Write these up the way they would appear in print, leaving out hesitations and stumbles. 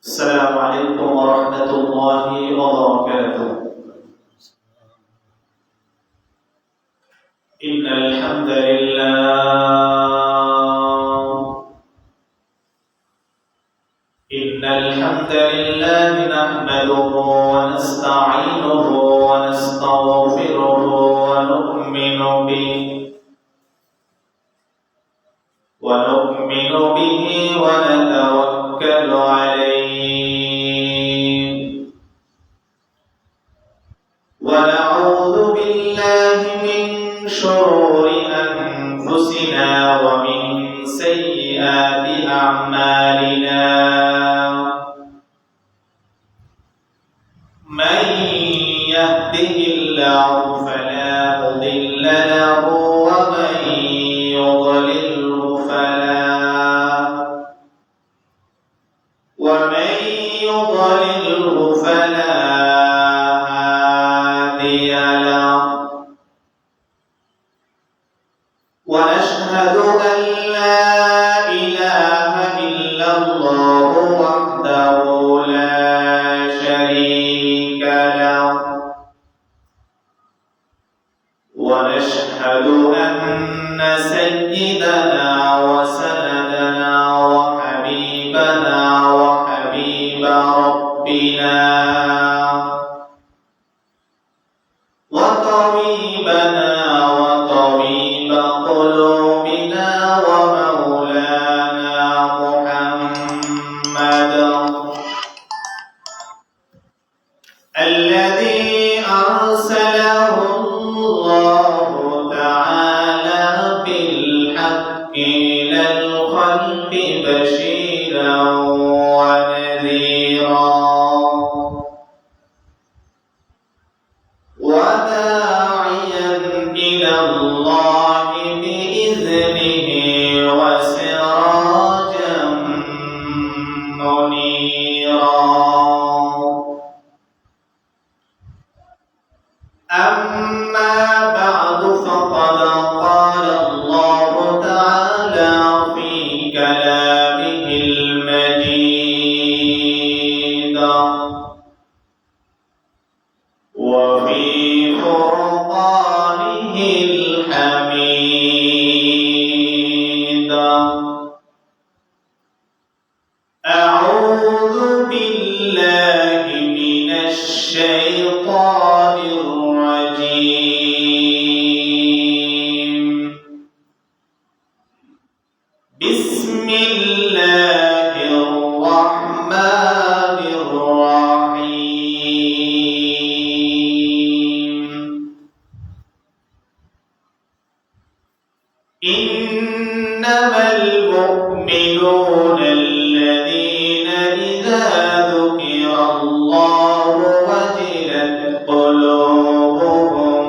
السلام عليكم ورحمة الله وبركاته. إن الحمد لله نحمده ونستعينه ونستغفره ونؤمن به ونتوكل عليه ونعوذ بالله من شرور أنفسنا ومن سيئات أعمالنا. من يهده الله فلا مضل له ومن يضلله فلا هادي له. ونشهد أن لا إله إلا الله وحده لا شريك له. ونشهد أن سيدنا وسندنا وحبيبنا وحبيب ربنا وطبيبنا وطبيب قلوبنا ومولانا محمد الذي أرسله الله تعالى بالحق إلى الخلق بشيرا ونذيرا وداعيا إلى الله بإذنه وسراجا منيرا. أما بعد فقد قال الله تعالى في كلامه المجيد وفي فرقانه الحميد. أعوذ بالله من الشيطان الرجيم. بسم الله الرحمن الرحيم. إنما المؤمنون الذين إذا ذكر الله وجلت قلوبهم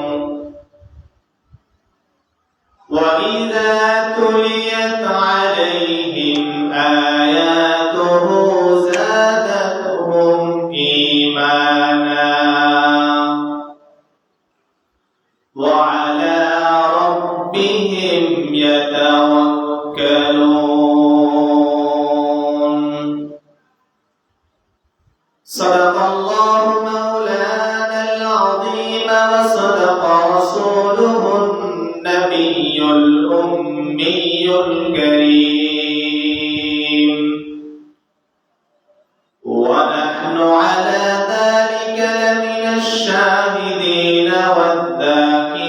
وإذا تليت عليهم آياته زادتهم إيمانا وعلى ربهم يتوكلون. صدق الله مولانا العظيم وصدق رسوله النبي الأمي الكريم. ونحن على ذلك لمن الشاهدين والذاكرين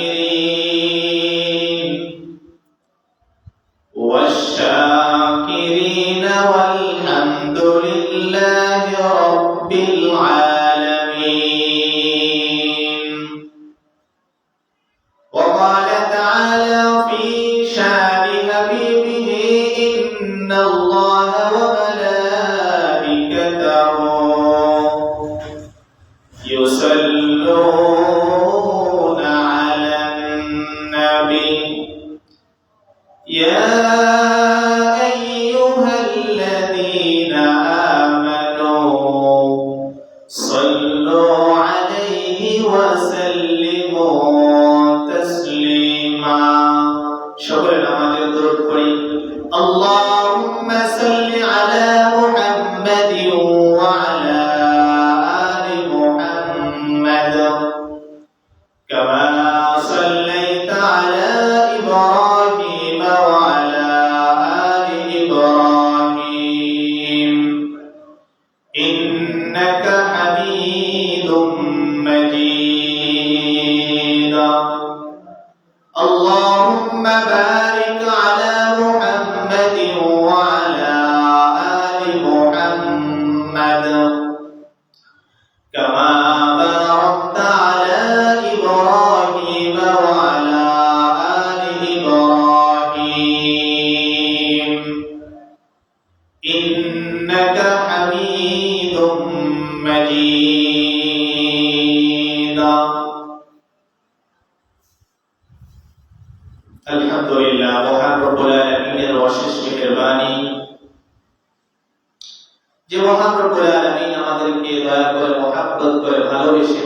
والشاكرين والحمد لله رب العالمين. وقال تعالى في شان حبيبه إن الله وملائكته يصلون على النبي يا أيها الذين آمنوا صلوا عليه وسلموا تسليما. شكرا لله. اللهم صل على ইন্নাকা হামিদুম মাজিদ। আলহামদুলিল্লাহ, মহান রব্বুল আলামিনের অশেষ মেহেরবানি যে মহান রব্বুল আলামিন আমাদেরকে দয়া করে মহব্বত করে ভালোবেসে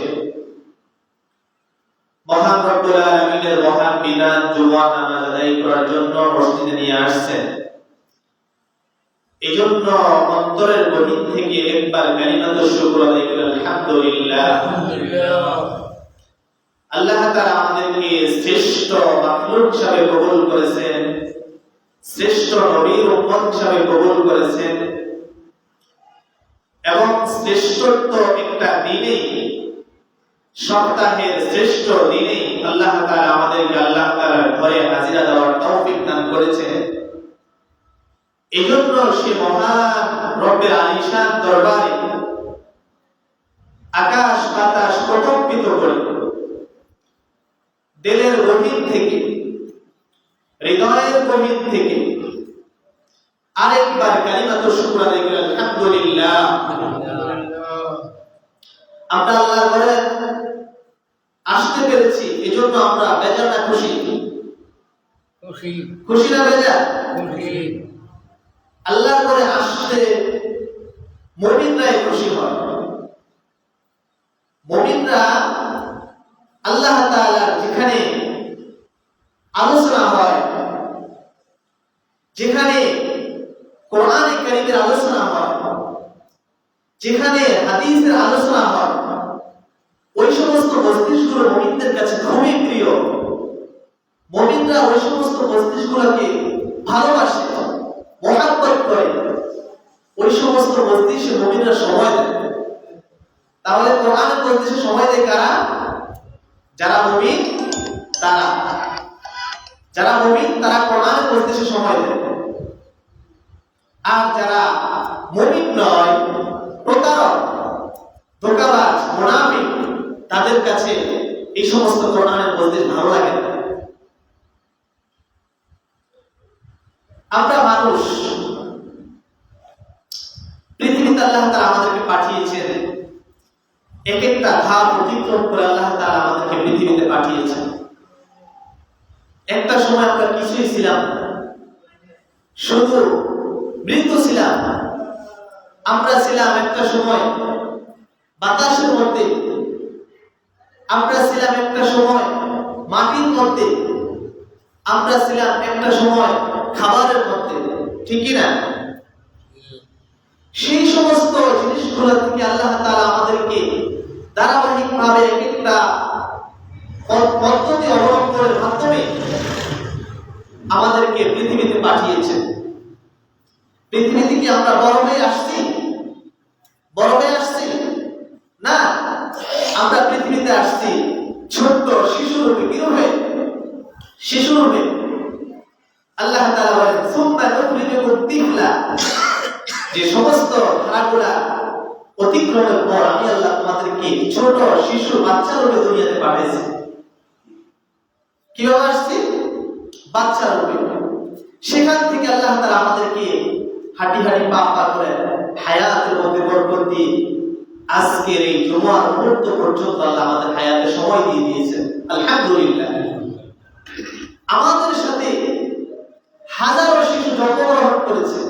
মহান রব্বুল আলামিনের মহান বিধান জুমা নামাজ আদায় করার জন্য মসজিদে নিয়ে আসছেন। এজন্য অন্তরের গভীর থেকে একবার কালিমাত শুকর আদায় করে আলহামদুলিল্লাহ। আল্লাহ তাআলা আমাদেরকে শ্রেষ্ঠ মাখলুক হিসেবে কবুল করেছেন, শ্রেষ্ঠ নবীর উম্মত হিসেবে কবুল করেছেন এবং শ্রেষ্ঠত্ব একটা দিনে, সপ্তাহের শ্রেষ্ঠ দিনে আল্লাহ তাআলা আমাদেরকে আল্লাহ তাআলার ঘরে হাজিরা দেওয়ার তৌফিক দান করেছেন। এজন্য সে মহান রব্বের আলিশান দরবারে আকাশ বাতাস প্রকম্পিত করে দিলের গভীর থেকে, হৃদয়ের গভীর থেকে আরেকবার কালিমাত শুকর আদায় করে আলহামদুলিল্লাহ। আমরা আল্লাহর ঘরে আসতে পেরেছি, এজন্য আমরা বেজার না খুশি? খুশি। খুশি না বেজার? খুশি। আল্লাহর ঘরে আসতে মুমিনরাই খুশি হয়। মুমিনরা আল্লাহ তাআলার যেখানে আলোচনা হয়, যেখানে কোরআনে কারীমের আলোচনা হয়, যেখানে হাদিসের আলোচনা হয়, ওই সমস্ত মজলিসগুলো মুমিনদের কাছে খুবই প্রিয়। মুমিনরা ওই সমস্ত মজলিসগুলোকে ভালোবাসে, মহব্বত করে, ওই সমস্ত মজলিসে মুমিনরা সময় দেয়। তাহলে কোরআনের মজলিসে সময় দেয় কারা? যারা মুমিন তারা। যারা মুমিন তারা কোরআনের মজলিসে সময় দেয়। আর যারা মুমিন নয়, প্রতারক, ধোঁকাবাজ, মুনাফিক, তাদের কাছে এই সমস্ত কোরআনের মজলিস ভালো লাগে না। আমরা মানুষ, পৃথিবীতে আল্লাহ তাআলা আমাদেরকে পাঠিয়েছেন, এক একটা ধাপ অতিক্রম করে আল্লাহ তাআলা আমাদেরকে পৃথিবীতে পাঠিয়েছেন। একটা সময় আমরা কিছুই ছিলাম, শুধু মৃত ছিলাম। আমরা ছিলাম একটা সময় বাতাসের মধ্যে, আমরা ছিলাম একটা সময় মাটির মধ্যে, আমরা ছিলাম একটা সময় খাবারের মধ্যে, ঠিক কি না? সেই সমস্ত জিনিসগুলো থেকে আল্লাহ তাআলা আমাদেরকে ধারাবাহিকভাবে এক একটা পদ্ধতি অবলম্বনের মাধ্যমে আমাদেরকে পৃথিবীতে পাঠিয়েছেন। পৃথিবীতে কি আমরা বড় হয়ে আসছি? বড় হয়ে আসছি না, আমরা পৃথিবীতে আসছি ছোট্ট শিশুরূপে। কিরূপে? শিশুরূপে। আল্লাহ তাআলা বলেন সুম্মা নুখরিজুকুম তিফলা, যে সমস্ত ধারাগুলা অতিক্রমের পর আমি আল্লাহ তোমাদেরকে ছোট শিশু বাচ্চা রূপে দুনিয়াতে পাঠিয়েছি। কিভাবে আসছি? বাচ্চা রূপে। সেখান থেকে আল্লাহ তাআলা আমাদেরকে হাঁটি হাঁটি পা পা করে হায়াতের মধ্যে বরকত দিয়ে আজকের এই জুমার মুহূর্ত পর্যন্ত আল্লাহ আমাদের হায়াতে সময় দিয়ে দিয়েছেন। আলহামদুলিল্লাহ। আমাদের সাথে হাজারো শিশু জন্মগ্রহণ করেছে,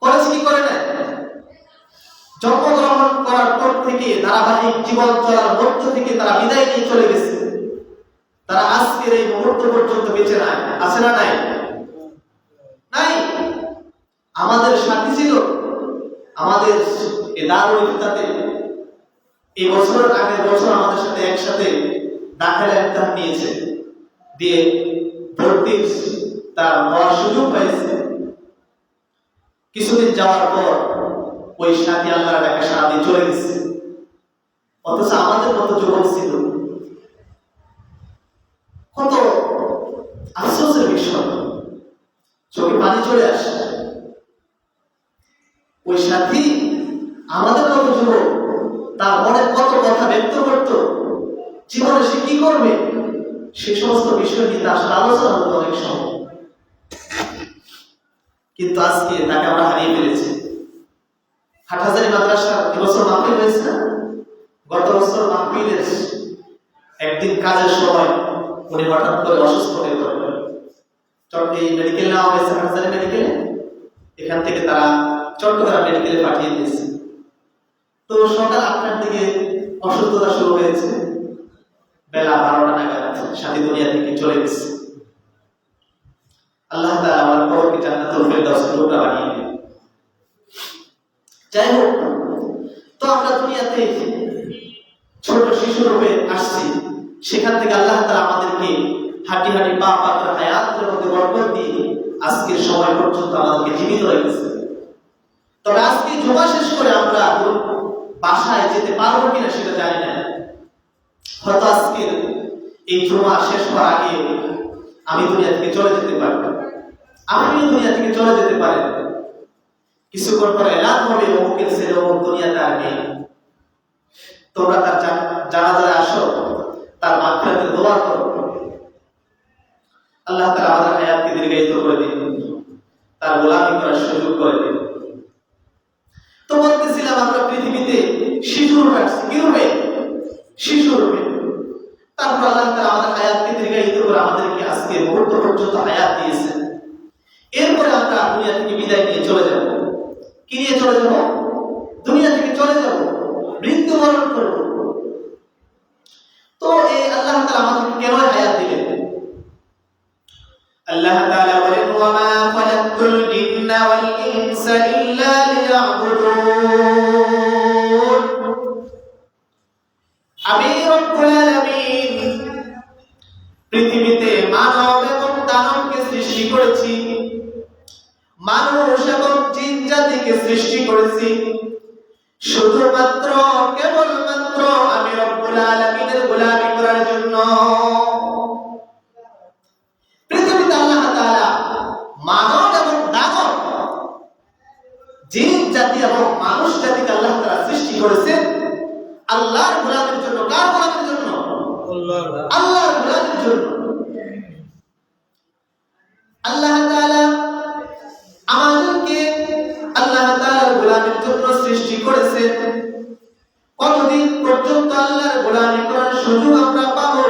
করেছে কি করে না? জন্মগ্রহণ করার পর থেকে ধারাবাহিক জীবন চলার মধ্য থেকে তারা বিদায় নিয়ে চলে গেছে। তারা আজকের এই মুহূর্ত পর্যন্ত বেঁচে নাই। আছে না নাই? নাই। আমাদের সাথী ছিল, আমাদের এই দারুল ইফতাতে এই বছরের আগের বছর আমাদের সাথে একসাথে দাখিলা ইমতিহান নিয়েছে, দিয়ে ভর্তি তার হওয়ার সুযোগ হয়েছে। কিছুদিন যাওয়ার পর ওই সাথী আল্লাহর ডাকে সাড়া দিয়ে চলে গেছে। অথচ আমাদের মতো যুবক ছিল। কত আফসোসের বিষয়, চোখে পানি চলে আসে। ওই সাথী আমাদের মতো যুবক, তার মনে কত কথা ব্যক্ত করত, জীবনে সে কি করবে সে সমস্ত বিষয় নিয়ে তার সাথে আলোচনা হতো অনেক সময়। কিন্তু আজকে তাকে আমরা হারিয়ে ফেলেছি। হাটহাজারী মাদ্রাসা এবছর মাহফিল হয়েছে না? গত বছর মাহফিলের একদিন কাজের সময় উনি হঠাৎ করে অসুস্থ হয়ে পড়লেন। এই মেডিকেল নেওয়া হয়েছে হাটহাজারী মেডিকেলে, এখান থেকে তারা চট্টগ্রাম মেডিকেলে পাঠিয়ে দিয়েছে। তো সকাল 8টার দিকে অসুস্থতা শুরু হয়েছে, বেলা 12টা নাগাদ সাথী দুনিয়া থেকে চলে গেছে। আল্লাহ তাআলা আমার কবরকে জান্নাতুল ফেরদাউসের টুকরা বানিয়ে দিলেন। যাই হোক, তো আমরা দুনিয়াতে ছোট শিশু রূপে আসছি, সেখান থেকে আল্লাহ তাআলা আমাদেরকে হাঁটি হাঁটি পা পা করে হায়াতের মধ্যে বরকত দিয়ে আজকের সময় পর্যন্ত আমাদেরকে জীবিত রেখেছে। তবে আজকে জুমা শেষ করে আমরা বাসায় যেতে পারবো কিনা সেটা জানি না। হয়তো আজকের এই জুমা শেষ হওয়ার আগে আমি দুনিয়া থেকে চলে যেতে পারবো, আপনিও দুনিয়া থেকে চলে যেতে পারেন। কিছুক্ষণ পরে এলান হবে অমুকের ছেলে অমুক দুনিয়াতে আর নেই। তোমরা তার জানাজায় আসো, তার মাগফিরাতের দোয়া করো। আল্লাহ তাআলা আমাদের হায়াতকে দীর্ঘায়িত করে দিন, তার গোলামি করার সুযোগ করে দিন। তো বলতেছিলাম আমরা পৃথিবীতে শিশু রূপে আসছি, কি রূপে? শিশু রূপে। তারপর আল্লাহ তাআলা আমাদের হায়াতকে দীর্ঘায়িত করে আমাদেরকে আজকে মুহূর্ত পর্যন্ত হায়াত দিয়েছেন। এরপরে আমরা দুনিয়া থেকে বিদায় নিয়ে চলে যাব। কি নিয়ে চলে যাব? দুনিয়া থেকে চলে যাব, মৃত্যুবরণ করব। তো এই আল্লাহ তাআলা আমাদেরকে কেন হায়াত দিলেন? আল্লাহ তাআলা বলেন, ওয়া মা খালাকতুল জিন্না ওয়াল ইনসা ইল্লা লিয়াবুদুন। আমি রব্বুল আলামিন পৃথিবীতে মানব এবং দানবকে সৃষ্টি করেছি, মানুষ এবং জিন জাতিকে সৃষ্টি করেছি শুধুমাত্র কেবলমাত্র আমি রব্বুল আলামিনের গোলামি করার জন্য। পৃথিবীতে আল্লাহ তাআলা মানব এবং দানব, জিন জাতি এবং মানুষ জাতিকে আল্লাহ তাআলা সৃষ্টি করেছেন আল্লাহর গোলামির জন্য। কার গোলামির জন্য? আল্লাহর গোলামির জন্য। আল্লাহ তাআলা আমাদেরকে আল্লাহ তাআলার গোলামির জন্য সৃষ্টি করেছেন। কতদিন পর্যন্ত আল্লাহর গোলামি করার সুযোগ আমরা পাবো?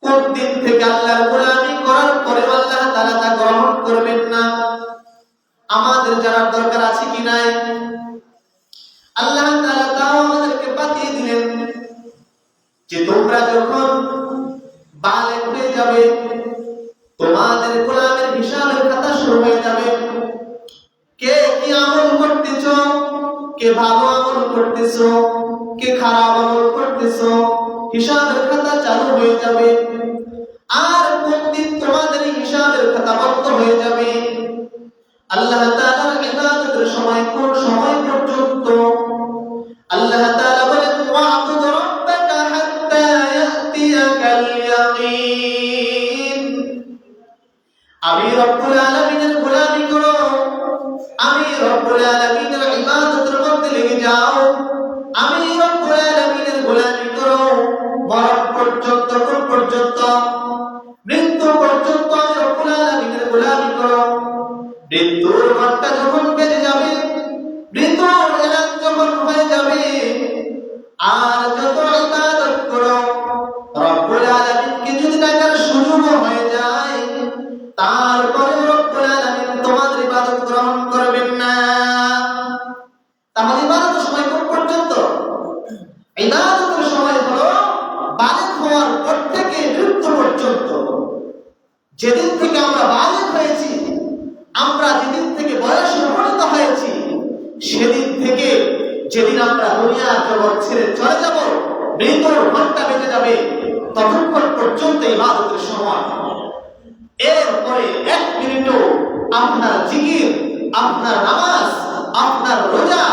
কোন দিন থেকে আল্লাহর গোলামি করার পরে আল্লাহ তাআলা তা গ্রহণ করবেন না? আমাদের জানার দরকার আছে কি নাই? আল্লাহ তাআলা তাও আমাদেরকে বাতিয়ে দিলেন যে তোমরা যখন বালেগ হয়ে যাবে, তোমাদের গোলামের হিসাবের খাতা শুরু হয়ে যাবে। কে কি আমল করতেছো, কে ভালো আমল করতেছো, কে খারাপ আমল করতেছো, হিসাবের খাতা চালু হয়ে যাবে। আর কোন দিন তোমাদের হিসাবের খাতা বন্ধ হয়ে যাবে? আল্লাহ তাআলার ইবাদতের সময় কোন সময় পর্যন্ত? আল্লাহ তাআলা বলেন, ওয়া'বুদ রাব্বাকা হাত্তা ইয়াতিয়াকাল ইয়াকিন। আমি রব্বুল আলামিনের গোলামি করো, আমি রব্বুল আলামিনের ইবাদতের মধ্যে লেগে যাও, আমি রব্বুল আলামিনের গোলামি করো মরণ পর্যন্ত। কোন পর্যন্ত? মৃত্যু পর্যন্ত আমি রব্বুল আলামিনের গোলামি করো। মৃত্যুর ঘন্টা যখন বেজে যাবে, মৃত্যুর এলান যখন হয়ে যাবে, আর যত ইবাদত করো রব্বুল আলামিনকে যদি ডাকার সুযোগ হয়ে যায়, তারপরে রব্বুল আলামিন তোমাদের ইবাদত গ্রহণ করবেন না। তাহলে ইবাদতের সময় কোন পর্যন্ত? ইবাদতের সময় হলো বালেগ হওয়ার পর থেকে মৃত্যু পর্যন্ত। যেদিন থেকে আমরা বালেগ হয়েছি, আমরা যেদিন থেকে বয়সে উপনীত হয়েছি, সেদিন থেকে যেদিন আমরা দুনিয়ার জগৎ ছেড়ে চলে যাব, মৃত্যুর ঘন্টা বেজে যাবে, ততক্ষণ পর্যন্ত ইবাদতের সময়। এরপরে 1 মিনিটও আপনার জিকির, আপনার নামাজ, আপনার রোজা,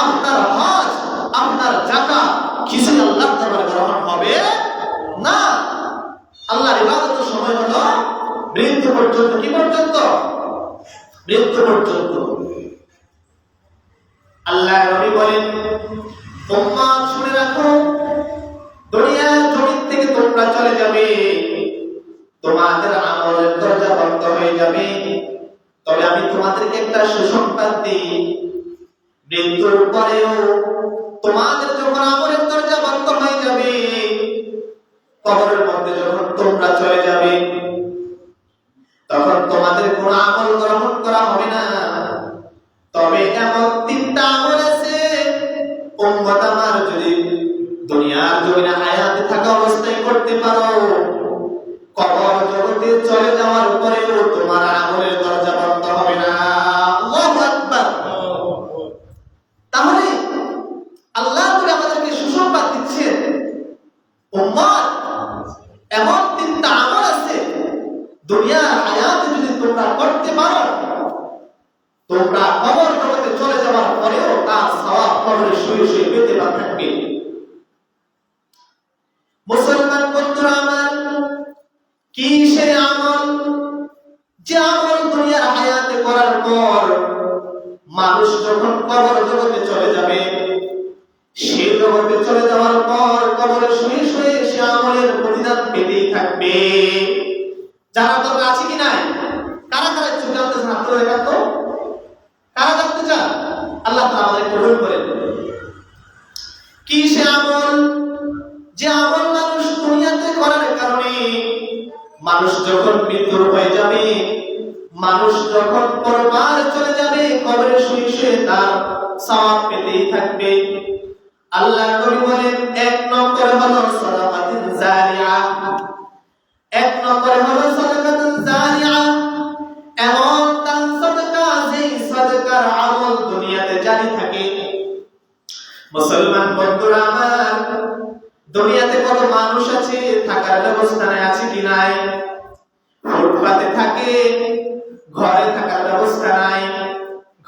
আপনার হজ, আপনার যাকাত কিছু আল্লাহর দরবারে গ্রহণ হবে না। আল্লাহর ইবাদতের সময় হলো মৃত্যু পর্যন্ত। কি পর্যন্ত? মৃত্যু পর্যন্ত। আল্লাহ নবী বলেন, তোমরা শুনে রাখো, দুনিয়ার জমিন থেকে তোমরা চলে যাবে, তোমাদের আমলের দরজা বন্ধ হয়ে যাবে, তবে আমি তোমাদেরকে একটা সুসংবাদ দিই, মৃত্যুর পরেও তোমাদের যখন আমলের দরজা বন্ধ হয়ে যাবে, কবরের মধ্যে যখন তোমরা চলে যাবে, তখন তোমাদের কোনো আমল গ্রহণ করা হবে না। তবে এমন তিনটা আমল আছে, উম্মত আমার যদি দুনিয়ার জমিনে হায়াতে থাকা অবস্থায় করতে পারো, কবর জগতে চলে যাওয়ার পরেও তোমার আমলের দরজা বন্ধ হবে না। আল্লাহু আকবার। তাহলে আল্লাহ করে আমাদেরকে সুসংবাদ দিচ্ছেন, উম্মত এমন তিনটা আমল আছে, দুনিয়ার হায়াতে যদি তোমরা করতে পারো, তোমরা কবর জগতে চলে যাওয়ার পরেও তার সওয়াব কবরে শুয়ে শুয়ে পেতে থাকবে। মুসলমান বন্ধুরা আমার, কি সে আমল যে আমল দুনিয়ার হায়াতে করার পর মানুষ যখন কবর জগতে চলে যাবে, সে জগতে চলে যাওয়ার পর কবরে শুয়ে শুয়ে সে আমলের প্রতিদান পেতেই থাকবে। যারা তোমরা আছে কি নাই? কারা কারা চুপ জানতেছেন? হাত তুলে দেখান তো, কারা জানতে চান? আল্লাহ তাআলা আমাদের কবুল করেন। কি সে আমল যে আমল মানুষ দুনিয়াতে করার কারণে মানুষ যখন মৃত্যুর হয়ে যাবে, মানুষ যখন পরপার চলে যাবে, কবরে শুয়ে শুয়ে তার সওয়াব পেতেই থাকবে। আল্লাহ নবী বলেন, এক নম্বরে হলো সাদাকাতুন জারিয়া। এক নম্বরে হলো সাদাকাতুন জারিয়া, এমন দান সাদাকা যেই সাদাকার আমল দুনিয়াতে জারি থাকে। মুসলমান বন্ধুরা আমার, দুনিয়াতে কত মানুষ আছে, থাকার ব্যবস্থা নাই, আছে কি নাই? ফুটপাতে থাকে, ঘরে থাকার ব্যবস্থা নাই,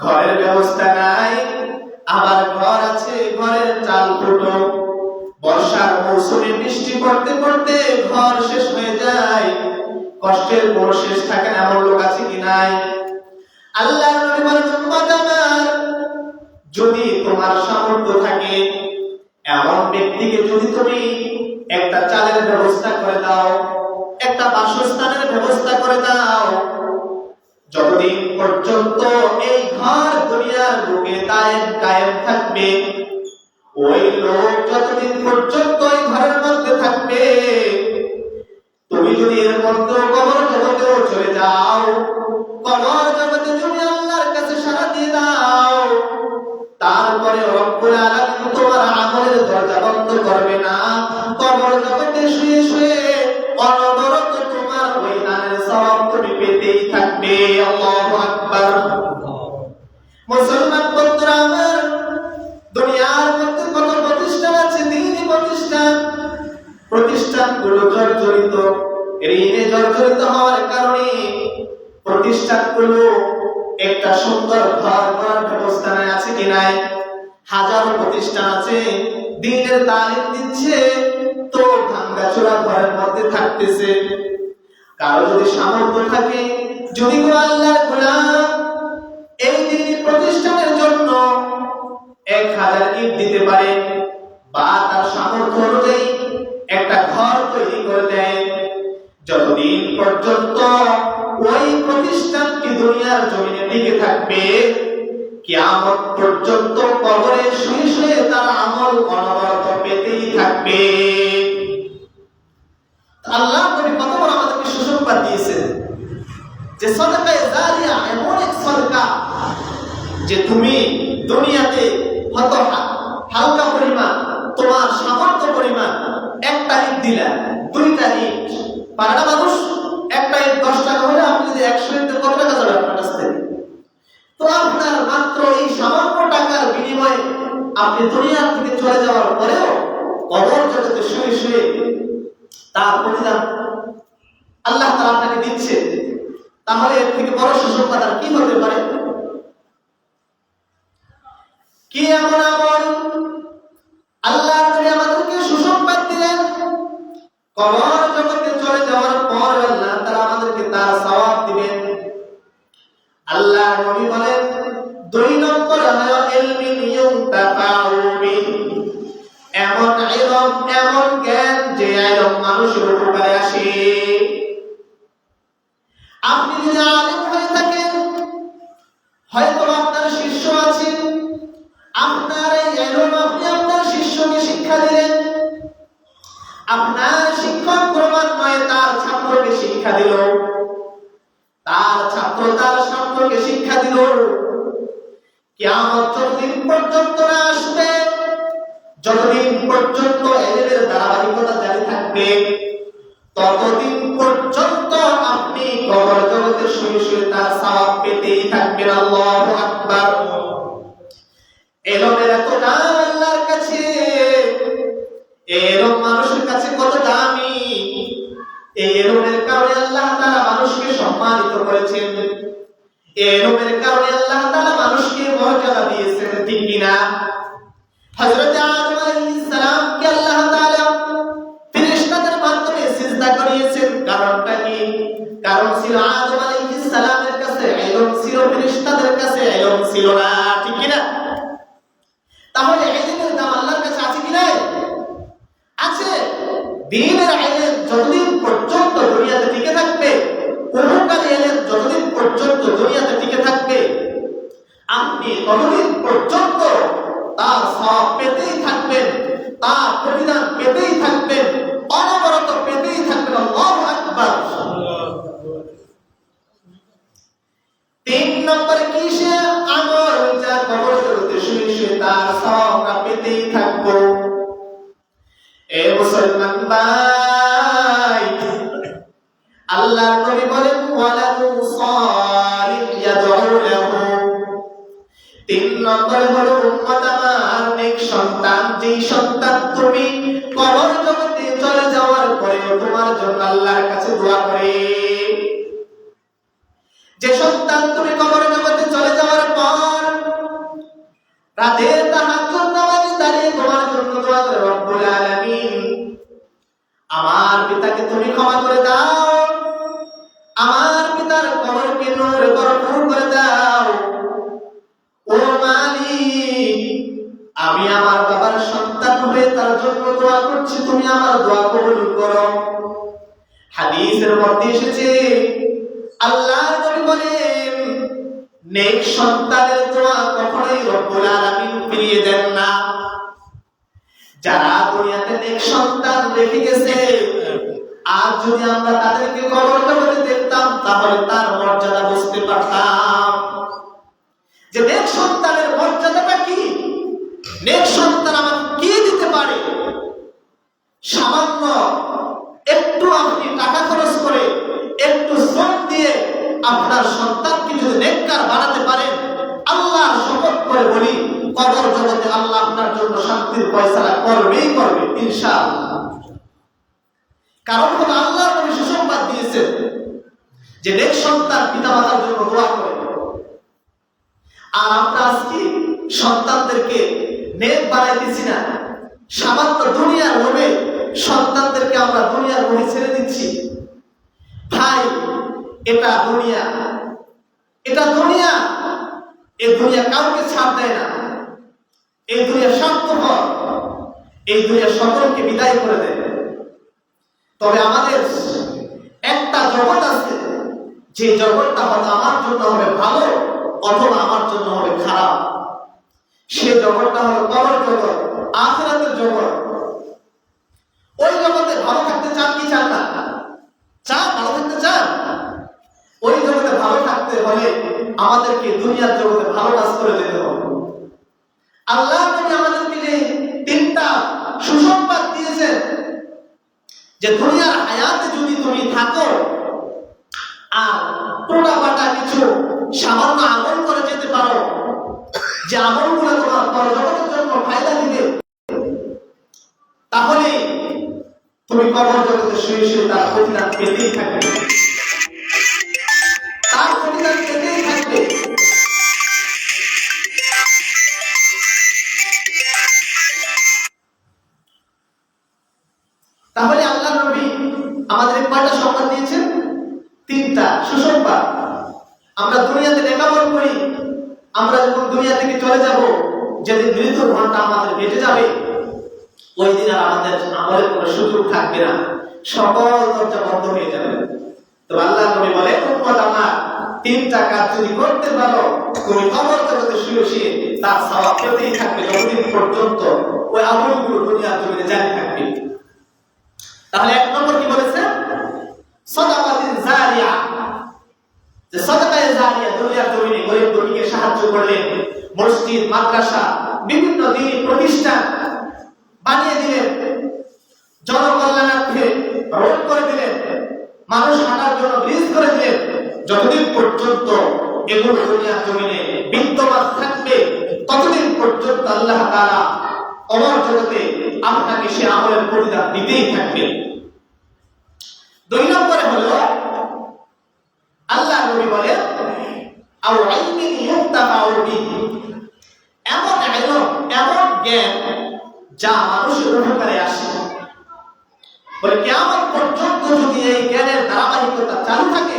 ঘরের ব্যবস্থা নাই। আবার ঘর আছে, ঘরের চাল ফুটো, বর্ষার মৌসুমে বৃষ্টি পড়তে পড়তে ঘর শেষ হয়ে যায়, কষ্টের কোনো শেষ থাকে না, এমন লোক আছে কি নাই? আল্লাহর নবী বলেন, উম্মত আমার, যদি তোমার সামর্থ্য থাকে, এমন ব্যক্তিকে যদি তুমি একটা চালের ব্যবস্থা করে দাও, একটা বাসস্থানের ব্যবস্থা করে দাও, যতদিন পর্যন্ত এই ঘর দুনিয়ার বুকে কায়েম থাকবে, ওই লোক যতদিন পর্যন্ত ওই ঘরের মধ্যে থাকবে, তুমি যদি এর মধ্যে কবর জগতেও চলে যাও, কবর জগতে তুমি আল্লাহর কাছে সাড়া দিয়ে দাও, তারপরে রব্বুল আলামিন তোমার আমলের দরজা বন্ধ করবে না। কবর জগতে শুয়ে শুয়ে অনবরত তোমার ওই দানের সওয়াব তুমি পেতেই থাকবে। আল্লাহু আকবার। মুসলমান বন্ধুরা আমার, দুনিয়ার মধ্যে কত প্রতিষ্ঠান আছে, দ্বীনি প্রতিষ্ঠান, প্রতিষ্ঠানগুলো জর্জরিত, ঋণে জর্জরিত হওয়ার কারণে প্রতিষ্ঠানগুলো একটা সুন্দর ঘর করার ব্যবস্থা নাই, আছে কি নাই? হাজারো প্রতিষ্ঠান আছে, দ্বীনের তালিম দিচ্ছে, তো ভাঙ্গাচোরা ঘরের মধ্যে থাকতেছে। কারো যদি সামর্থ্য থাকে, যদি কোনো আল্লাহর গোলাম এই দ্বীনি প্রতিষ্ঠানের জন্য 1000 ইট দিতে পারে, বা তার সামর্থ্য অনুযায়ী একটা ঘর তৈরি করে দেয়, যতদিন পর্যন্ত ওই প্রতিষ্ঠানটি দুনিয়ার জমিনে টিকে থাকবে, কিয়ামত পর্যন্ত কবরে শুয়ে শুয়ে তার আমল অনবরত পেতেই থাকবে। আল্লাহ নবী কত বড় আমাদেরকে সুসংবাদ দিয়েছেন যে সাদাকায়ে জারিয়া এমন এক সাদাকা যে তুমি দুনিয়াতে হয়তো হালকা পরিমাণ, তোমার সামর্থ্য পরিমাণ একটা ইট দিলা, 2টা ইট পারে না মানুষ? একটা ইট 10 টাকা হলে আপনি যদি 100 ইটের কত টাকা যাবে আপনার কাছ থেকে? তো আপনার মাত্র এই সামান্য টাকার বিনিময়ে আপনি দুনিয়া থেকে চলে যাওয়ার পরেও কবর জগতে শুয়ে শুয়ে তার প্রতিদান আল্লাহ তাআলা আপনাকে দিচ্ছে। তাহলে এর থেকে বড় সুসংবাদ আর কি হতে পারে? কি এমন আমল আল্লাহ আমাদেরকে সুসংবাদ দিলেন, কবর জগতে চলে যাওয়ার পর আল্লাহ তাআলা আমাদেরকে তার সওয়াব দিবেন। আল্লাহ নবী বলেন, 2 নম্বর হলো ইলমিন ইউনতাফাউ বিহি, এমন ইলম, এমন জ্ঞান যে ইলম মানুষের উপকারে আসে। আপনি যদি আলেম হয়ে থাকেন, আপনার এই ইলম আপনি আপনার শিষ্যকে শিক্ষা দিলেন, আপনার শিক্ষক ক্রমান্বয়ে তার ছাত্রকে শিক্ষা দিল, তার ছাত্র তার ছাত্রকে শিক্ষা দিল। কিয়ামত যতদিন পর্যন্ত না আসবে, যতদিন পর্যন্ত ইলমের ধারাবাহিকতা জারি থাকবে, ততদিন পর্যন্ত আপনি কবর জগতে শুয়ে শুয়ে তার সওয়াব পেতেই থাকবেন। আল্লাহু আকবার। ইলমের এত দাম আল্লাহর কাছে, এরকম মানুষের কাছে কত দামি। এই ইলমের কারণে আল্লাহ তাআলা মানুষকে সম্মানিত করেছেন, ইলমের কারণে আল্লাহ তাআলা মানুষকে মর্যাদা দিয়েছেন, ঠিক কিনা? হযরত আদম আলাইহিস সালামকে আল্লাহ তাআলা ফেরেশতাদের মাধ্যমে সিজদা করিয়েছেন। কারণটা কি? কারণ ছিল আদম আলাইহিস সালামের কাছে ইলম ছিল, ফেরেশতাদের কাছে ইলম ছিল না, ঠিক কিনা? তাহলে ইলমের দাম আল্লাহর কাছে আছে কি নাই? আছে। দ্বীনের ইলম যতদিন পর্যন্ত দুনিয়াতে টিকে থাকবে, পরকালে ইলম যতদিন পর্যন্ত দুনিয়াতে টিকে থাকবে, আপনি ততদিন পর্যন্ত তার সওয়াব পেতেই থাকবেন, তার প্রতিদান পেতেই থাকবেন, অনবরত পেতেই থাকবেন। আল্লাহু আকবার। 3 নম্বরে কি? সে আমল যা কবর জগতে শুয়ে শুয়ে তার সওয়াব পেতেই থাকবো। এ মুসলমান ভাই, আল্লাহর নবী বলেন ওয়ালাদু সালিহ ইয়াদউ লাহু। 3 নম্বর হলো উম্মত আমার নেক সন্তান, যেই সন্তান তুমি কবর জগতে চলে যাওয়ার পরে তোমার জন্য আল্লাহর কাছে দোয়া করে। যে সন্তান তুমি কবর জগতে চলে যাওয়ার পর রাতের তাহাজ্জুদ নামাজে দাঁড়িয়ে তোমার জন্য দোয়া করে, রব্বুল আলামিন আমার পিতাকে তুমি ক্ষমা করে দাও, আমার পিতার কবরকে নূরে ভরপুর করে দাও। ও মালিক, আমি আমার বাবার সন্তান হয়ে তার জন্য দোয়া করছি, তুমি আমার দোয়া কবুল করো। হাদিসের মধ্যে এসেছে আল্লাহর নবী বলেন নেক সন্তানের দোয়া কখনোই রব্বুল আলামিন ফিরিয়ে দেন না। যারা দুনিয়াতে নেক সন্তান রেখে গেছে, আজ যদি আমরা তাদেরকে কবর জগতে দেখতাম তাহলে তার মর্যাদা বুঝতে পারতাম যে নেক সন্তানের মর্যাদাটা কি, নেক সন্তান আমাকে কি দিতে পারে। সামান্য একটু আপনি টাকা খরচ করে, একটু শ্রম দিয়ে আপনার সন্তানকে যদি নেককার বানাতে পারেন, আল্লাহর শপথ করে বলি কবর জগতে আল্লাহ আপনার জন্য শান্তির ফয়সালা করবেই করবে ইনশাআল্লাহ। কারণ হলো আল্লাহর নবী সুসংবাদ দিয়েছেন যে নেক সন্তান পিতামাতার জন্য দোয়া করে। আর আমরা আজকে সন্তানদেরকে নেক বানাইতেছি না, সামান্য দুনিয়ার লোভে সন্তানদেরকে আমরা দুনিয়ার লোভে ছেড়ে দিচ্ছি। ভাই, এটা দুনিয়া, এটা দুনিয়া, এই দুনিয়া কাউকে ছাড় দেয় না, এই দুনিয়া স্বার্থপর, এই দুনিয়া সকলকে বিদায় করে দেয়। তবে আমাদের একটা জগৎ আছে, যে জগৎটা হয়তো আমার জন্য হবে ভালো অথবা আমার জন্য হবে খারাপ। সে জগৎটা হলো কবর জগৎ, আখিরাতের জগৎ। ওই জগতে ভালো থাকতে চান কি চান না? চান? ভালো থাকতে চান? ওই জগতে ভালো থাকতে হলে আমাদেরকে দুনিয়ার জগতে ভালো কাজ করে যেতে হবে। আল্লাহ নবী আমাদেরকে যে 3টা সুসংবাদ দিয়েছেন যে দুনিয়ার হায়াতে যদি তুমি থাকো আর টোটা বাটা কিছু সামান্য আমল করে যেতে পারো, যে আমলগুলো তোমার পরজগতের জন্য ফায়দা দিবে, তাহলে তুমি কবর জগতে শুয়ে শুয়ে তার প্রতিদান পেতেই থাকবে, তার প্রতিদান পেতেই থাকবে। তাহলে আল্লাহ নবী আমাদের কয়টা সংবাদ দিয়েছেন? 3টা সুসংবাদ। আমরা দুনিয়াতে নেকামল করি, আমরা যখন দুনিয়া থেকে চলে যাব, যেদিন মৃত্যুর ঘন্টা আমাদের বেঁচে যাবে, ওই দিন আর আমাদের আমলের কোনো সুযোগ থাকবে না, সকল দরজা বন্ধ হয়ে যাবে। তো আল্লাহ নবী বলে উম্মত আমার 3টা কাজ যদি করতে পারো তুমি কবর জগতে শুয়ে শুয়ে তার সওয়াব পেতেই থাকবে যতদিন পর্যন্ত ওই আমলগুলো দুনিয়ার জমিনে জারি থাকবে। তাহলে এক নম্বর কি বলেছে? সাদাকাতুন জারিয়া, যে সাদাকায়ে জারিয়া দুনিয়ার জমিনে গরিব দুঃখীকে সাহায্য করলেন, মসজিদ মাদ্রাসা বিভিন্ন দ্বীনি প্রতিষ্ঠান বানিয়ে দিলেন, জনকল্যাণার্থে রোড করে দিলেন, মানুষ হাঁটার জন্য ব্রিজ করে দিলেন, যতদিন পর্যন্ত এগুলো দুনিয়ার জমিনে বিদ্যমান থাকবে ততদিন পর্যন্ত আল্লাহ তাআলা অমর জগতে আপনাকে সে আমলের প্রতিদান দিতেই থাকবে। দুই নম্বরে হলো আল্লাহ নবী বলেন আও ইলমিন ইউনতাফাউ বিহি, এমন ইলম, এমন জ্ঞান যা মানুষের উপকারে আসে। বলে কিয়ামত পর্যন্ত যদি এই জ্ঞানের ধারাবাহিকতা চালু থাকে,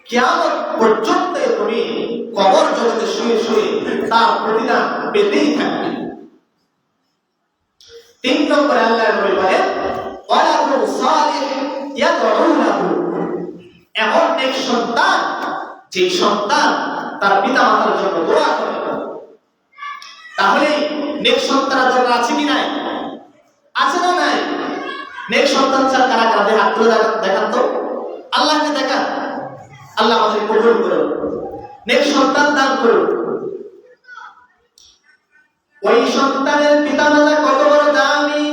কিয়ামত পর্যন্ত তুমি কবর জগতে শুয়ে শুয়ে তার প্রতিদান পেতেই থাকবে। তিন নম্বরে আল্লাহ নবী বলেন ওয়ালাদু সালিহ ইয়াদউ লাহু, এমন এক সন্তান যে সন্তান তার পিতামাতার জন্য দোয়া করে। তাহলে নেক সন্তানের জন্য আছে কি নাই? আছে না নাই? নেক সন্তান ছাড়া কারা কারা হাত তুলে দেখান তো, আল্লাহকে দেখান। আল্লাহ আমাদের কবুল করুন, নেক সন্তান দান করুন। ওই সন্তানের পিতামাতা কত বড় দামি,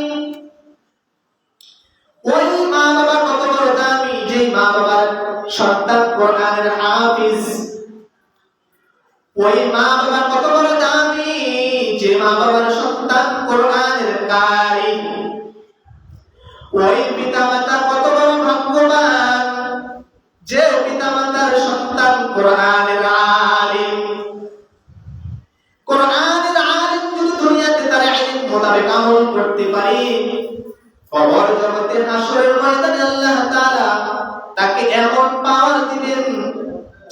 ওই মা বাবা কত বড় দামি, যেই মা বাবার সন্তান কোরআনের হাফিজ। ওই মা বাবা কত বড় দামি, যে মা বাবার সন্তান কোরআনের কারি। ওই পিতামাতা কত বড় ভাগ্যবান, যে পিতামাতার সন্তান কোরআনের আলিম। কোরআনের আলিম যদি দুনিয়াতে তার ইলম মোতাবেক আমল করতে পারে, কবর জগতে হাসরের ময়দানে আল্লাহ তাআলা তাকে এমন পাওয়ার দিবেন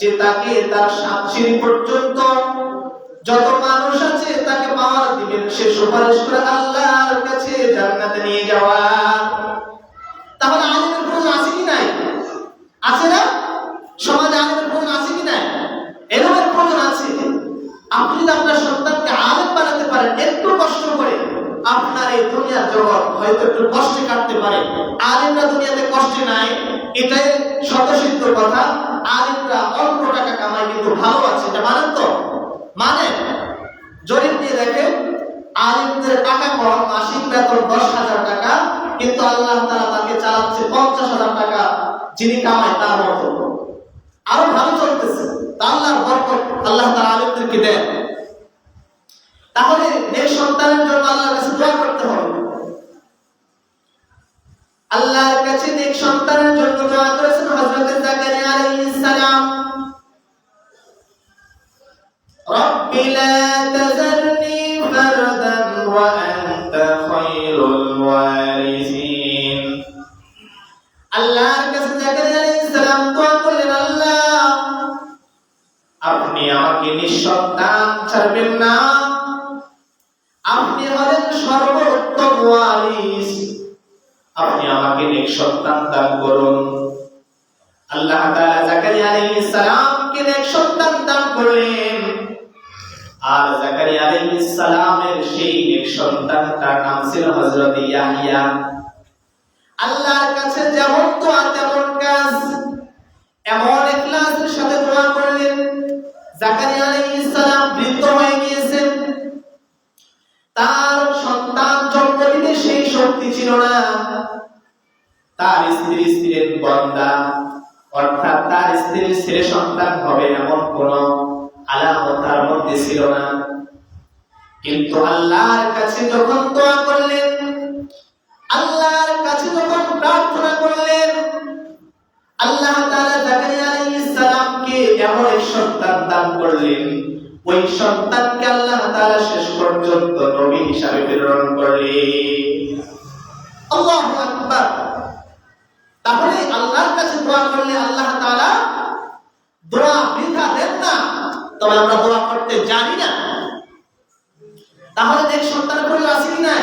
যে তাকে তার সাতশির পর্যন্ত যত মানুষ আছে তাকে পাওয়ার দিবেন, সে সুপারিশ করে আল্লাহর কাছে জান্নাতে নিয়ে যাওয়া। তাহলে আলিমের প্রয়োজন আছে কি নাই? আছে না? সমাজে আলিমের প্রয়োজন আছে কি নাই? এরকমের প্রয়োজন আছে। আপনি যদি আপনার সন্তানকে আলেম বানাতে পারেন একটু কষ্ট করে, আপনার এই দুনিয়ার জগৎ হয়তো একটু কষ্টে কাটতে পারে। আলেমরা দুনিয়াতে কষ্টে নাই, এটাই স্বতঃসিদ্ধ কথা। আলেমরা অল্প টাকা কামায় কিন্তু ভালো আছে, এটা মানেন তো? মানে জরিপ দিয়ে দেখে আলেমদের টাকা কম, মাসিক বেতন 10,000 টাকা, কিন্তু আল্লাহ তাআলা তাকে চালাচ্ছে 50,000 টাকা, যিনি কামায় তার মতো আরো ভালো চলতেছে। আল্লাহর বরকত আল্লাহ তাআলা আলেমদেরকে দেন। তাহলে নেক সন্তানের জন্য আল্লাহর কাছে দোয়া করতে হবে। আল্লাহর কাছে নেক সন্তানের জন্য দোয়া করেছেন হযরত জাকারিয়া আলাইহিস সালাম, রব্বি লা তাযারনি ফারদান ওয়া আনতা খায়রুল ওয়ারিসিন। আল্লাহর কাছে জাকারিয়া আলাইহিস সালাম দোয়া করলেন, আল্লাহ আপনি আমাকে নিঃসন্তান ছাড়বেন না, আপনি হলেন সর্বোত্তম ওয়ারিস, আপনি আমাকে নেক সন্তান দান করুন। আল্লাহ তাআলা জাকারিয়া আলাইহিস সালামকে নেক সন্তান দান করলেন। আর জাকারিয়া আলাইহিস সালামের সেই নেক সন্তানটার নাম ছিল হযরত ইয়াহইয়া। আল্লাহর কাছে যেমন দোয়া তেমন কাজ, এমন ইখলাসের সাথে দোয়া করলেন। জাকারিয়া আলাইহিস সালাম বৃদ্ধ হয়ে গিয়েছেন, তার সন্তান জন্ম দিতে সেই শক্তি ছিল না। তার স্ত্রী ছিলেন বন্দা, অর্থাৎ তার স্ত্রীর ছেলে সন্তান হবে এমন কোন আলামত তার মধ্যে ছিল না। কিন্তু আল্লাহর কাছে যখন দোয়া করলেন, আল্লাহর কাছে যখন প্রার্থনা করলেন, আল্লাহ তাআলা জাকারিয়া আলাইহিস সালামকে এমন এক সন্তান দান করলেন, ওই সন্তানকে আল্লাহ তাআলা শেষ পর্যন্ত নবী হিসাবে প্রেরণ করলেন। আল্লাহু আকবার। তাহলে আল্লাহর কাছে দোয়া করলে আল্লাহ তাআলা দোয়া বৃথা দেন না, তবে আমরা দোয়া করতে জানি না। তাহলে নেক সন্তানের প্রয়োজন আছে কি না?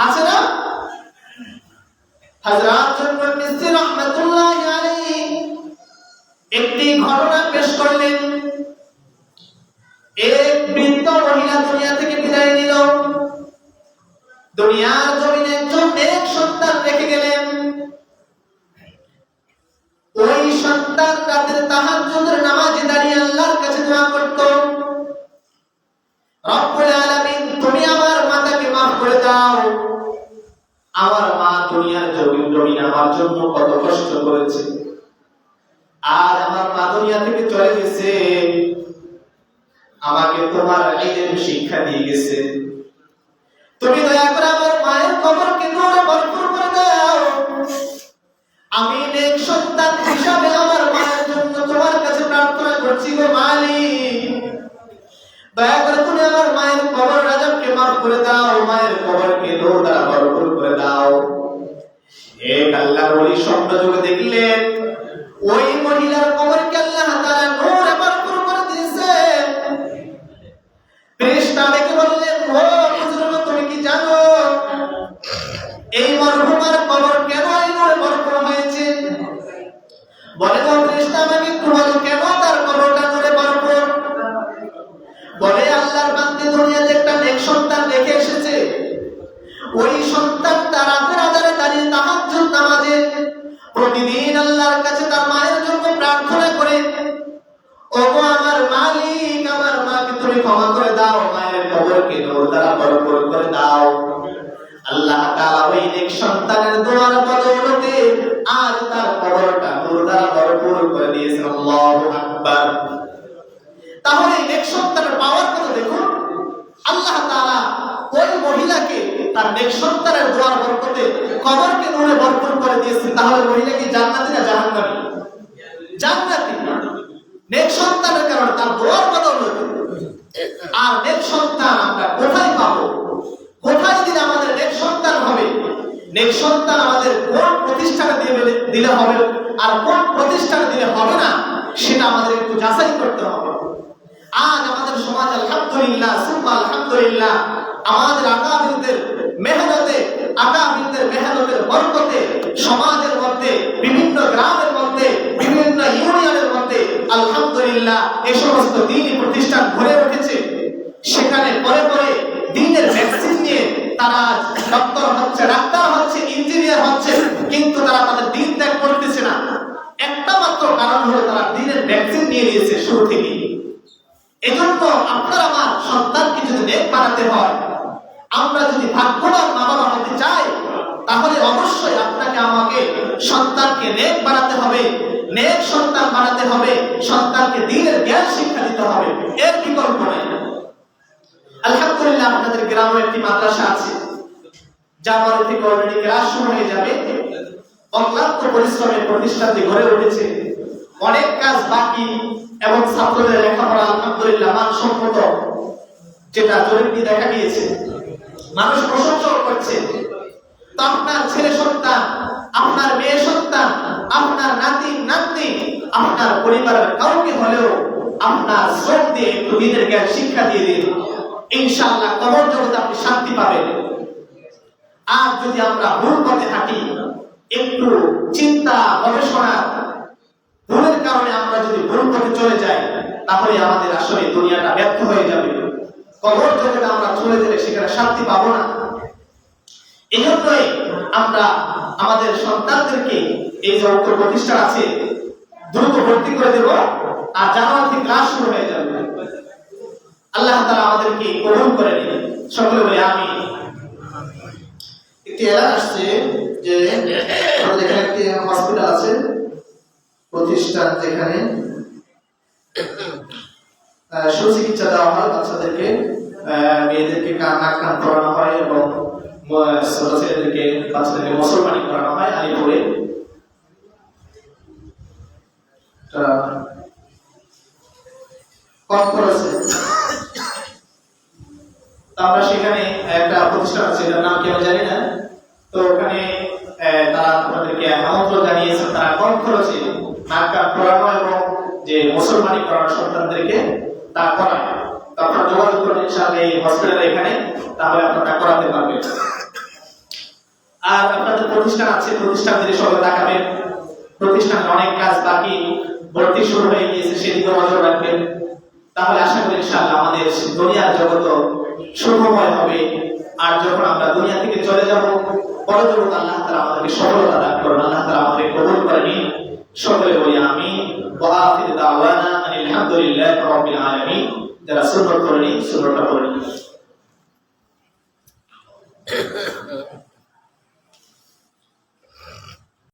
আছে না? হযরত জুনবুল মিসরি রাহমাতুল্লাহি আলাইহি একটি ঘটনা পেশ করলেন। এক বৃদ্ধ মহিলা দুনিয়া থেকে বিদায় নিল। দুনিয়ার জমিনে একজন নেক সন্তান রেখে গেলেন। ওই সন্তান রাতের তাহাজ্জুদের নামাজে দাঁড়িয়ে আল্লাহর কাছে দোয়া করত, রব্বুল আলামিন তুমি আমার মাতাকে মাফ করে দাও। আমার মা দুনিয়ার জমিন আমার জন্য কত কষ্ট করেছে, আর আমার মা দুনিয়া থেকে চলে গেছে, আমাকে তোমার ইলম শিক্ষা দিয়ে গেছে। তুমি দয়া করে আমার মায়ের কবরকে নূরে ভরপুর করে দাও। আমি নেক সন্তান হিসাবে আমার মায়ের জন্য তোমার কাছে প্রার্থনা করছি গো মালিক, দয়া করে তুমি আমার মায়ের কবর আযাবকে মাফ করে দাও, মায়ের কবরকে নূর দ্বারা ভরপুর করে দাও। এক আল্লাহর ওলি স্বপ্ন যোগে দেখলেন ওই মহিলার কবরকে আল্লাহ তাআলা নূরে ভরপুর করে দিয়েছে। ফেরেশতা ডেকে বললেন, ও হুজুর তুমি কি জানো এই মরহুমার কবর কেন এই নূরে ভরপুর হয়েছে? বলে ও ফেরেশতা আমাকে একটু বলো কেন তার কবরটা নূরে ভরপুর? বলে আল্লাহর বান্দা দুনিয়াতে একটা নেক সন্তান রেখে এসেছে, ওই সন্তানটা রাতের আধারে দাঁড়িয়ে তাহাজ্জুদ নামাজে প্রতিদিন আল্লাহর কাছে তার মায়ের জন্য প্রার্থনা করে, ওগো আমার মালিক আমার মাকে তুমি ক্ষমা করে দাও, মায়ের কবরকে নূর দ্বারা ভরপুর করে দাও। আল্লাহ তাআলা ওই নেক সন্তানের দোয়ার বদৌলতে আজ তার কবরটা নূর দ্বারা ভরপুর করে দিয়েছেন। আল্লাহু আকবার। তাহলে নেক সন্তানের পাওয়ার কথা দেখুন। আল্লাহ তাআলা ওই মহিলাকে তার নেক সন্তানের দোয়ার বরকতে কবরকে নূরে ভরপুর করে দিয়েছেন। তাহলে মহিলা কি জান্নাতি না জাহান্নামী? জান্নাতি। নেক সন্তানের কারণে তার দোয়ার বদৌলতে। আর নেক সন্তান আমরা কোথায় পাবো? কোথায় দিলে আমাদের নেক সন্তান হবে? নেক সন্তান আমাদের কোন প্রতিষ্ঠানে দিলে হবে আর কোন প্রতিষ্ঠানে দিলে হবে না, সেটা আমাদের একটু যাচাই করতে হবে। আজ আমাদের সমাজ আলহামদুলিল্লাহ সুবহান আলহামদুলিল্লাহ আমাদের আকাবিরদের মেহনতের বরকতে সমাজের মধ্যে বিভিন্ন গ্রামের মধ্যে বিভিন্ন ইউনিয়নের মধ্যে আলহামদুলিল্লাহ এই সমস্ত দ্বীনি প্রতিষ্ঠান গড়ে উঠেছে। সেখানে পরে পরে দ্বীনের ভ্যাকসিন নিয়ে তারা ডক্টর হচ্ছে, ডাক্তার হচ্ছে, ইঞ্জিনিয়ার হচ্ছে, কিন্তু তারা তাদের দ্বীন ত্যাগ করতেছে না। একটা মাত্র কারণ হলো তারা দ্বীনের ভ্যাকসিন নিয়ে নিয়েছে শুরু থেকেই। এজন্য আপনার আমার সন্তানকে যদি নেক বানাতে হয়, আমরা যদি ভাগ্যবান মা বাবা হতে চাই, তাহলে অবশ্যই আপনাকে আমাকে সন্তানকে নেক বানাতে হবে, নেক সন্তান বানাতে হবে, সন্তানকে দ্বীনের জ্ঞান শিক্ষা দিতে হবে, এর বিকল্প নেই। আলহামদুলিল্লাহ আপনাদের গ্রামে একটি মাদ্রাসা আছে, জানুয়ারি থেকে অলরেডি ক্লাস শুরু হয়ে যাবে। অক্লান্ত পরিশ্রমের প্রতিষ্ঠানটি গড়ে উঠেছে, অনেক কাজ বাকি এবং ছাত্রদের লেখাপড়া আলহামদুলিল্লাহ মানসম্মত, যেটা জরিপটি দেখা গিয়েছে, মানুষ প্রশংসাও করছে। তো আপনার ছেলে সন্তান, আপনার মেয়ে সন্তান, আপনার নাতি নাতনি, আপনার পরিবারের কাউকে হলেও আপনার শ্রম দিয়ে একটু দ্বীনের জ্ঞান শিক্ষা দিয়ে দিন, ইনশাআল্লাহ কবর জগতে আপনি শান্তি পাবেন। আর যদি আমরা ভুল পথে হাঁটি, একটু চিন্তা গবেষণা ভুলের কারণে আমরা যদি ভুল পথে চলে যাই, তাহলে আমাদের আসলে দুনিয়াটা ব্যর্থ হয়ে যাবে। কবর জগতে আমরা চলে গেলে সেখানে শান্তি পাবো না। এই জন্যই আমরা আমাদের সন্তানদেরকে এই যে উক্ত প্রতিষ্ঠান আছে দ্রুত ভর্তি করে দেব, আর জানুয়ারি থেকে ক্লাস শুরু হয়ে যাবে। আল্লাহ তাআলা আমাদেরকে কবুল করে নিন, সকলে বলি আমিন। একটি এলাকা আসছে যে আমাদের এখানে একটি হসপিটাল আছে, প্রতিষ্ঠান, যেখানে সুচিকিৎসা দেওয়া হয় বাচ্চাদেরকে, মেয়েদেরকে নাক কান করানো হয় এবং ছোট ছেলেদেরকে বাচ্চাদেরকে মুসলমানি করানো হয় আলিপুরে। কম খরচে আমরা সেখানে একটা প্রতিষ্ঠান আছে, এটার নাম কি আমি জানি না। তো ওখানে তারা আমাদেরকে আমন্ত্রণ জানিয়েছেন, তারা কম খরচে নাক কান করানো এবং যে মুসলমানি করানো সন্তানদেরকে তা করায়। তো আপনারা যোগাযোগ করুন ইনশাআল্লাহ এই হসপিটালে এখানে, তাহলে আপনারা করাতে পারবেন। আর আপনাদের প্রতিষ্ঠান আছে, প্রতিষ্ঠানদের সঙ্গে দেখাবেন। প্রতিষ্ঠানে অনেক কাজ বাকি, ভর্তি শুরু হয়ে গিয়েছে, সেদিকে নজর রাখবেন। তাহলে আশা করি ইনশাআল্লাহ আমাদের দুনিয়ার জগৎ সুখময় হবে। আর যখন আমরা দুনিয়া থেকে চলে যাব, পরজগৎ আল্লাহ তাআলা আমাদেরকে সফলতা দান করুন। আল্লাহ তাআলা আমাদের কবুল করে নিন। সকলে বলি আমিন। ওয়া আখিরু দাওয়ানা আনিল হামদুলিল্লাহি রাব্বিল আলামিন। যারা সুন্নাত করেনি সুন্নাতটা পড়ে নিন।